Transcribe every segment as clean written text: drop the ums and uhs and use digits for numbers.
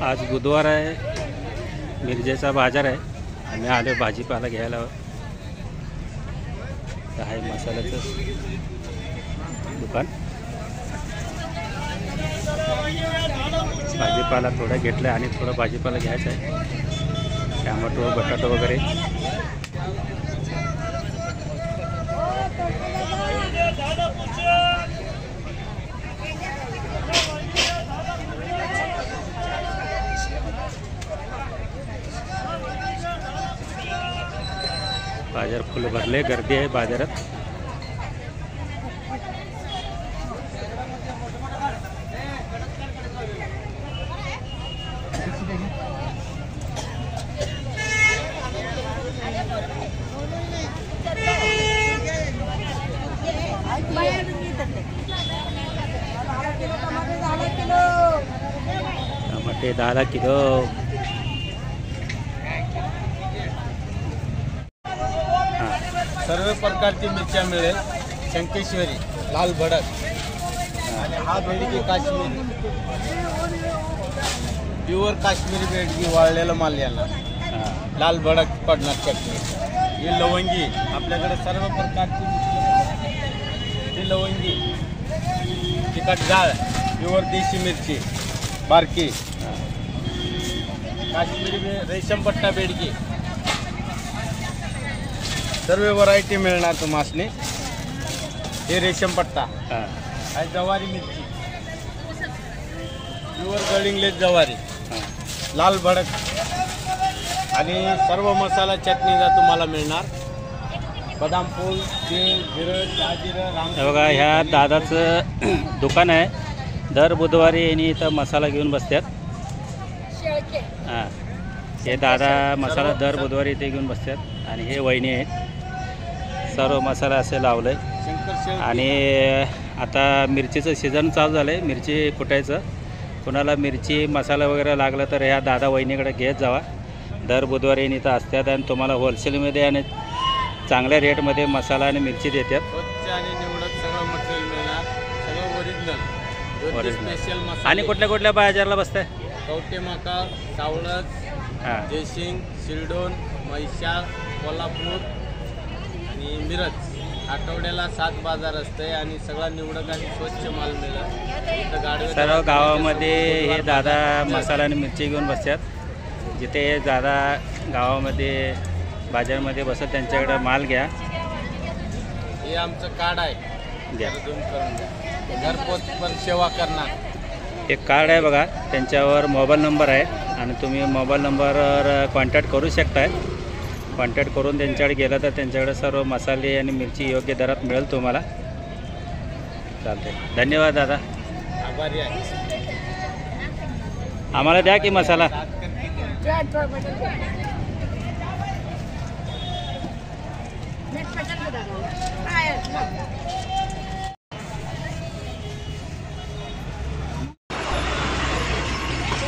आज बुधवार आहे, मिरजेचा बाजार आहे. आम्ही आलो भाजीपाला घ्यायला. आहे मसाल्याचं दुकान. भाजीपाला थोडा घेतला आणि थोडा भाजीपाला घ्यायचा आहे. टमाटो बटाटो वगैरे. बाजार फुल भरले, गर्दी आहे बाजारात. टमाटे 10 किलो. सर्व प्रकारची मिरच्या मिळेल. शंकेश्वरी, लाल भडक आणि हा बेडगी काश्मीरी, प्युअर काश्मीरी बेडगी वाळलेला माल याला. लाल भडक पडणार चटणी. ही लवंगी आपल्याकडे सर्व प्रकारची ही लवंगी, तिखट जाळ, प्युअर देशी मिरची बारकी, काश्मीरी रेशमपट्टा बेडगी, सर्व व्हरायटी मिळणार तुम्हाला. हे रेशमपट्टा आहे, जवारी मिरची, प्युअर गडिंगलेस जवारी, लाल भडक आणि सर्व मसाला चटणीचा तुम्हाला मिळणार. बदाम फूल, तेल, जिरं, जाजिरं, राम. बघा ह्या दादाचं दुकान आहे. दर बुधवारी यांनी इथं मसाला घेऊन बसतात. हां, हे दादा मसाला दर बुधवारी इथे घेऊन बसतात. आणि हे वहिनी आहेत. सर्व मसाला असे लावलं आहे. आणि आता मिरचीचं सीझन चालू झालं आहे, मिरची कुटायचं. कोणाला मिरची मसाला वगैरे लागला तर ह्या दादा वहिनीकडे घेत जावा. दर बुधवारी इथं असतात आणि तुम्हाला होलसेलमध्ये आणि चांगल्या रेटमध्ये मसाला आणि मिरची देतात. स्वच्छ आणि निवडक सगळं मटेरियल मिळणार, सगळं ओरिजिनल मसाला. आणि कुठल्या कुठल्या बाजारला बसताय? कवटेमहांकाळ, सावळज, जयसिंग, शिरडोन, म्हैसाळ, कोल्हापूर आणि मिरज. आठवड्याला 7 बाजार असते आणि सगळा निवडक आणि स्वच्छ माल मिळेल. सर्व गावामध्ये हे दादा मसाला आणि मिरची घेऊन बसतात. जिथे दादा गावामध्ये बाजारमध्ये बसत त्यांच्याकडे माल घ्या. हे आमचं कार्ड आहे, घ्या. घरपोच पण सेवा करणार. एक कार्ड आहे बघा, त्यांच्यावर मोबाईल नंबर आहे आणि तुम्ही मोबाईल नंबरवर कॉन्टॅक्ट करू शकताय. कॉन्टॅक्ट करून त्यांच्याकडे गेला तर त्यांच्याकडे सर्व मसाले आणि मिरची योग्य दरात मिळेल तुम्हाला. चालते, धन्यवाद दादा. आभारी आहे. आम्हाला द्या की मसाला.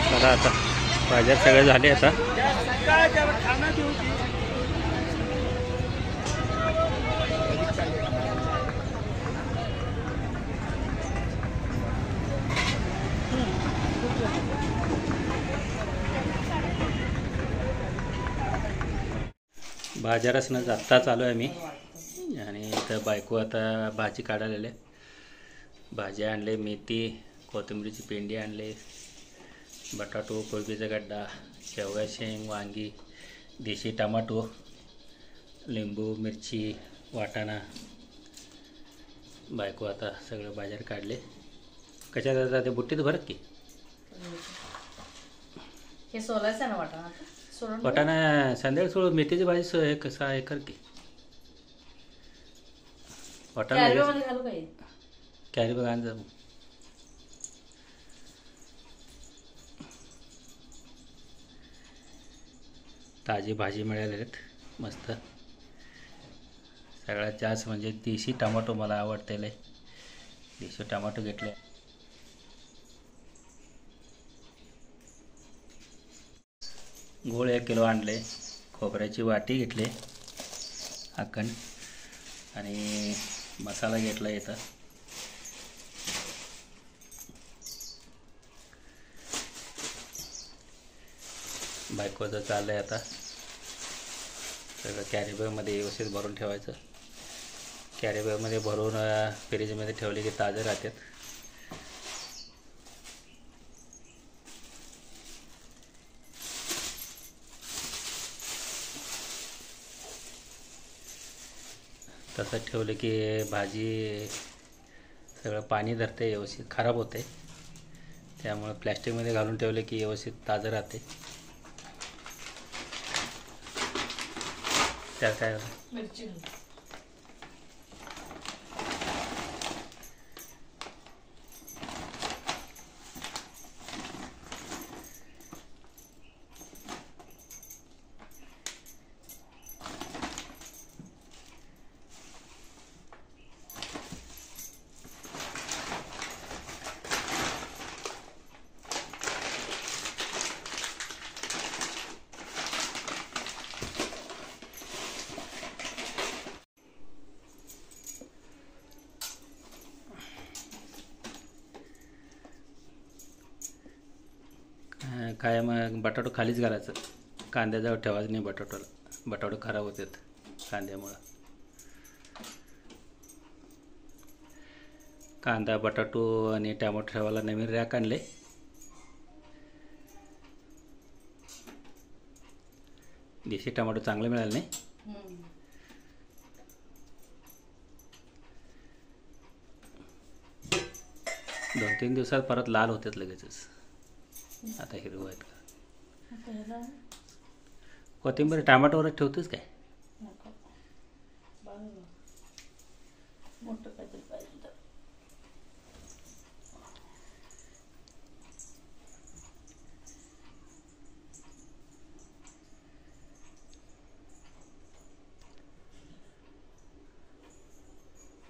चला आता बाजार सगळे झाले. आता बाजारासनंच आत्ता चालू आहे मी. आणि इथं बायको आता भाजी काढायला. भाजी आणले, मेथी, कोथिंबीरची पेंडी आणले, बटाटो, कोबीचा गड्डा, शेवगा शेंग, वांगी, देशी टमाटो, लिंबू, मिरची, वाटाणा. बायको आता सगळं बाजार काढले. कशा जातात ते बुट्टीत भरत की हे सोलायचं ना वाटाणा. वाटाणा संध्याकाळी सोडून मेथीची भाजी हे कसं आहे कर की वाटाणा कॅरी बघ आण जा. ताजी भाजी मिळाली आहेत मस्त. सगळ्यात जास्त म्हणजे देशी टमाटो मला आवडतेले. देशी टमाटो घेतले. गूळ 1 किलो आणले. खोबऱ्याची वाटी घेतली अखंड. आणि मसाला घेतला इथं. बायकोचं चाललं आहे आता सगळं कॅरीबॅगमध्ये व्यवस्थित भरून ठेवायचं. कॅरीबॅगमध्ये भरून फ्रीजमध्ये ठेवले की ताजे राहतात. तसं ठेवलं की भाजी सगळं पाणी धरते, व्यवस्थित खराब होते. त्यामुळे प्लॅस्टिकमध्ये घालून ठेवले की व्यवस्थित ताजं राहते. त्यात काय मिरची घाल. काय मग बटाटो खालीच घालायचं. कांद्याजवळ ठेवायचं नाही बटाटोला. बटाटो खराब होतात कांद्यामुळं. कांदा, बटाटो आणि टॅमॅटो ठेवायला नवीन रॅक आणले. देशी टमाटो चांगले मिळाले नाही. 2-3 दिवसात परत लाल होतात लगेचच. आता हिरवं आहेत का. कोथिंबीर टमाटोवरच ठेवतोस काय. मोठं काहीतरी पाहिजे तर.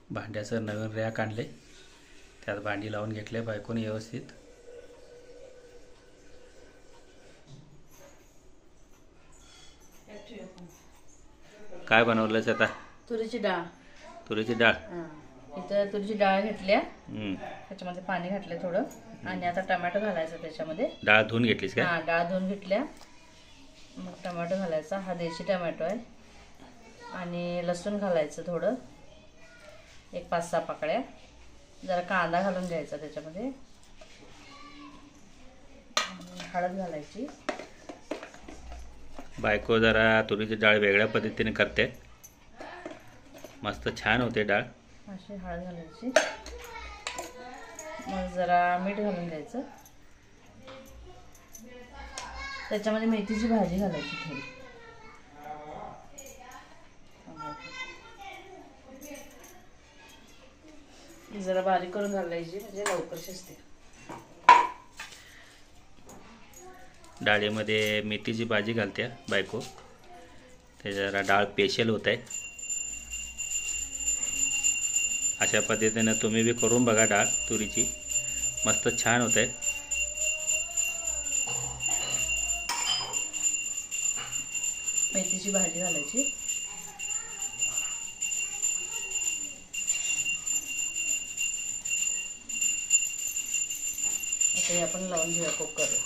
भांड्याचं नवीन रॅक आणले. त्यात भांडी लावून घेतले बायकोने व्यवस्थित. काय बनवलंस आता. तुरीची डाळ. तुरीची डाळ. इथं तुरीची डाळ घेतल्या, त्याच्यामध्ये पाणी घातले थोडं, आणि आता टमॅटो घालायचा त्याच्यामध्ये. डाळ धुवून घेतलीस का. हां, डाळ धुवून घेतल्या. मग टमॅटो घालायचा. हा देशी टमॅटो आहे. आणि लसूण घालायचं थोडं, एक 5-6 पाकळ्या. जरा कांदा घालून घ्यायचा त्याच्यामध्ये. हळद घालायची. बायको जरा तुरीची डाळ वेगळ्या पद्धतीने करते. मस्त छान होते डाळ. अशी हळद घालायची. मग जरा मीठ घालून घ्यायचं. त्याच्यामध्ये मेथीची भाजी घालायची थोडी. जरा बारीक करून घालायची म्हणजे लवकर शिजते. डाळीमध्ये मेथीची भाजी घालते बायको. ते जरा डाळ स्पेशल होत आहे. अशा पद्धतीने तुम्ही बी करून बघा डाळ तुरीची. मस्त छान होत आहे. मेथीची भाजी घालायची. आता हे आपण लावून घेऊया कुकरला.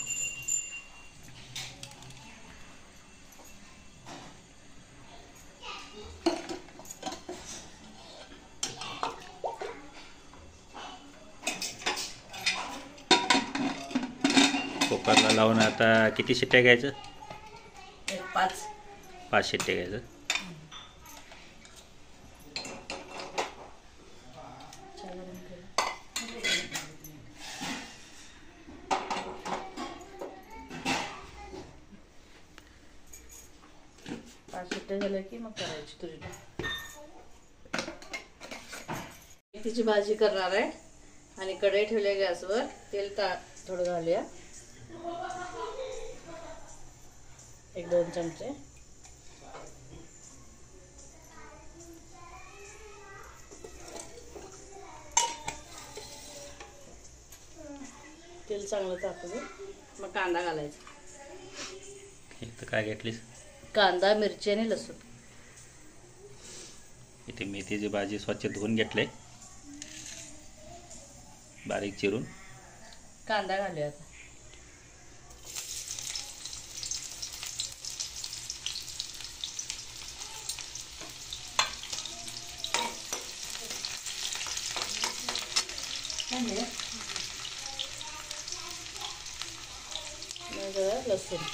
कुकरला लावून आता किती शिट्ट्या घ्यायचं. 5 शिट्ट्या घ्यायचं. शिट्ट्या झाल्या की मग करायची तुरी डाळ. मेथीची भाजी करणार आहे आणि कढई ठेवल्या गॅसवर. तेल थोडं घालूया, 1-2 चमचे. तेल चांगलं तापू दे. मग कांदा घालायचा. इथं काय घेतलीस. कांदा, मिरची आणि लसूण. इथे मेथीची भाजी स्वच्छ धुवून घेतले, बारीक चिरून. कांदा घालूया आता. मग जरा लसूण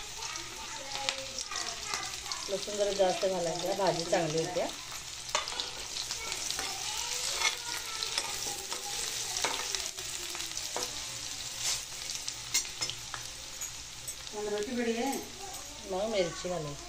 जरा जास्त घालायचं, भाजी चांगली होते. मग मिरची घालायची.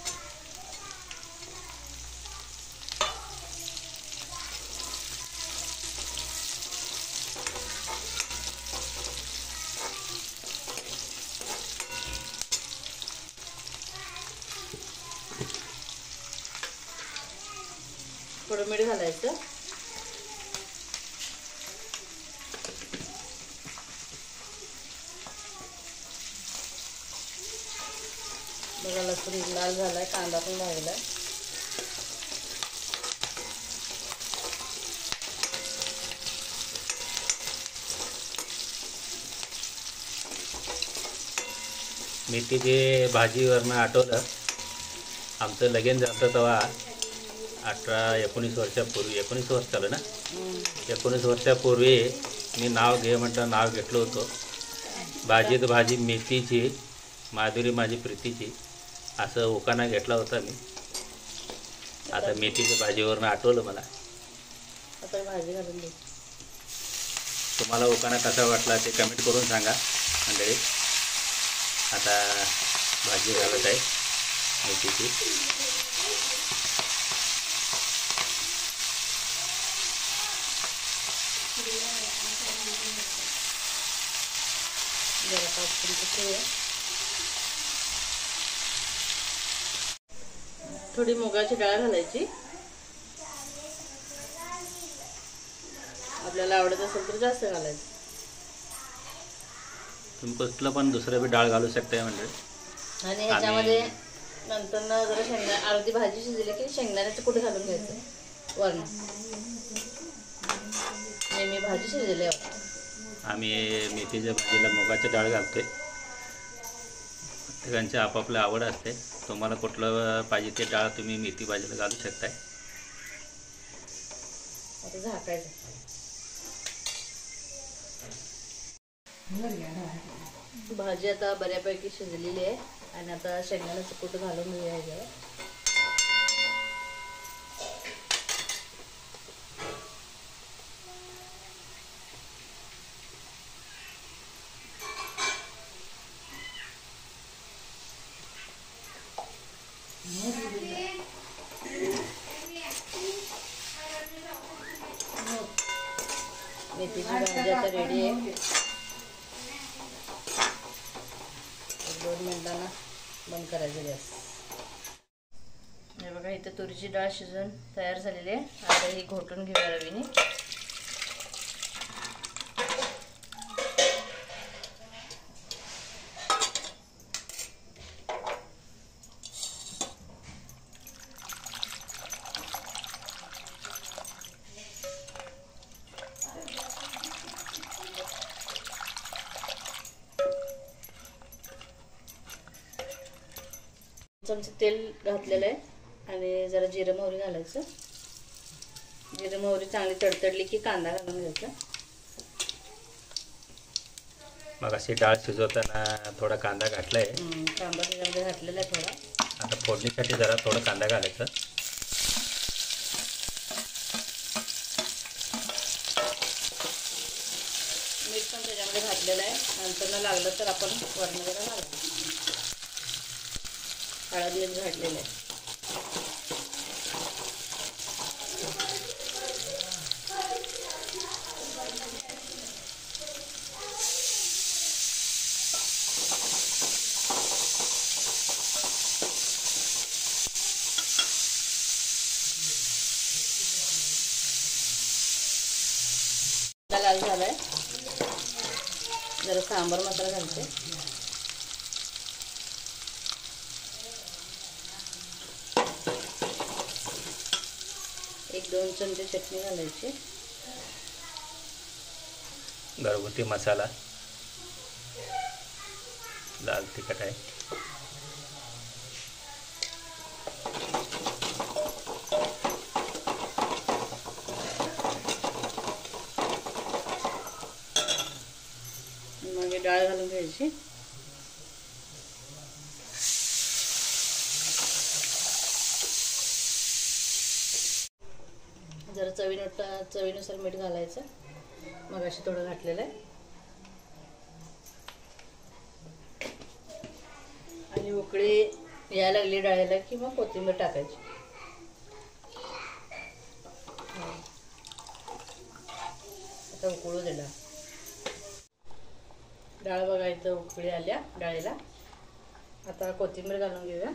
थोडं मीठ घालायचं. बघा लसूण लाल झालाय, कांदा पण भाजलाय. मेथीची भाजीवरनं आठवलं, आमचं लगीन झालं तेव्हा 18-19 वर्षापूर्वी, 19 वर्ष झालं ना, 19 वर्षापूर्वी मी नाव म्हटलं नाव घेतलं होतं. भाजीत भाजी मेथीची, माधुरी माझी प्रीतीची, असं उखाणा घेतला होता मी. आता मेथीच्या भाजीवरनं आठवलं मला. आता भाजी घालून दे. तुम्हाला उखाणा कसा वाटला ते कमेंट करून सांगा मंडळी. आता भाजी घालत आहे मेथीची. थोडी मुगाची डाळ घालायची. आपल्याला आवडत असेल तर जास्त घालायचं. तुम्ही कसलं पण दुसरं बी डाळ घालू शकताय म्हणजे. आणि ह्याच्यामध्ये नंतर ना जरा अर्धी भाजी शिजली की शेंगदाण्याचं कूट घालून घ्यायचं वरण. नेहमी भाजी शिजलेली आहे. आम्ही मेथीच्या भाजीला मुगाची डाळ घालतोय. प्रत्येकांची आपापल्या आवड असते. तुम्हाला कुठलं पाहिजे ते डाळ तुम्ही मेथी भाजीला घालू शकताय. आता झाकायचं. भाजी आता बऱ्यापैकी शिजलेली आहे आणि आता शेंगदाण्याचं कूट घालून घ्यायचं. मेथीची भाजी आता रेडी आहे. 2 मिनिटांना बंद करायचं गॅस. हे बघा इथं तुरीची डाळ शिजून तयार झालेली आहे. आता ही घोटून घेऊया रवीने. चमचे तेल घातलेलं आहे आणि जरा जिरं मोहरी घालायचं. जिरं मोहरी चांगली तडतडली की कांदा घालून घ्यायचा. मग अशी डाळ शिजवताना थोडा कांदा घातलाय. कांदा त्याच्यामध्ये घातलेला आहे थोडा. आता फोडणीसाठी जरा थोडा कांदा घालायचा. मीठ पण त्याच्यामध्ये घातलेलं आहे. नंतर न लागलं तर आपण वरण जरा घालायचं. हळद मीठ घातलेलं आहे. लाल झालाय. जरा सांबार मसाला घालते. एक 2 चमचे चटणी घालायची. घरगुती मसाला, लाल तिखट आहे. मग हे डाळ घालून घ्यायची. जरा चवीनुसार मीठ घालायचं. मग अशी थोडं घातलेलं आहे. आणि उकळी यायला लागली डाळीला की मग कोथिंबीर टाकायची. आता उकळू दे डाळ. डाळ बघा इथं उकळी आल्या डाळीला. आता कोथिंबीर घालून घेऊया.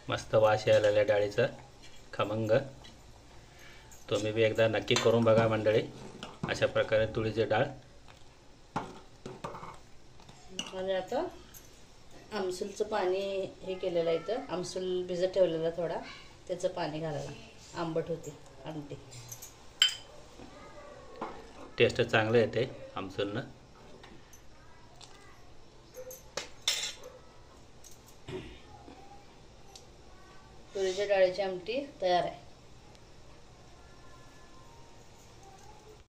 मस्त वास यायला लागला डाळीचा खमंग. तुम्ही बी एकदा नक्की करून बघा मंडळी. अशा प्रकारे तुरीची डाळ. आणि आता आमसूलचं पाणी हे केलेलं आहे. इथं आमसूल भिजत ठेवलेला थोडा, त्याचं पाणी घालायला. आंबट होते आमटी. टेस्ट चांगलं येते आमसूलनं. तुरीच्या डाळीची आमटी तयार आहे.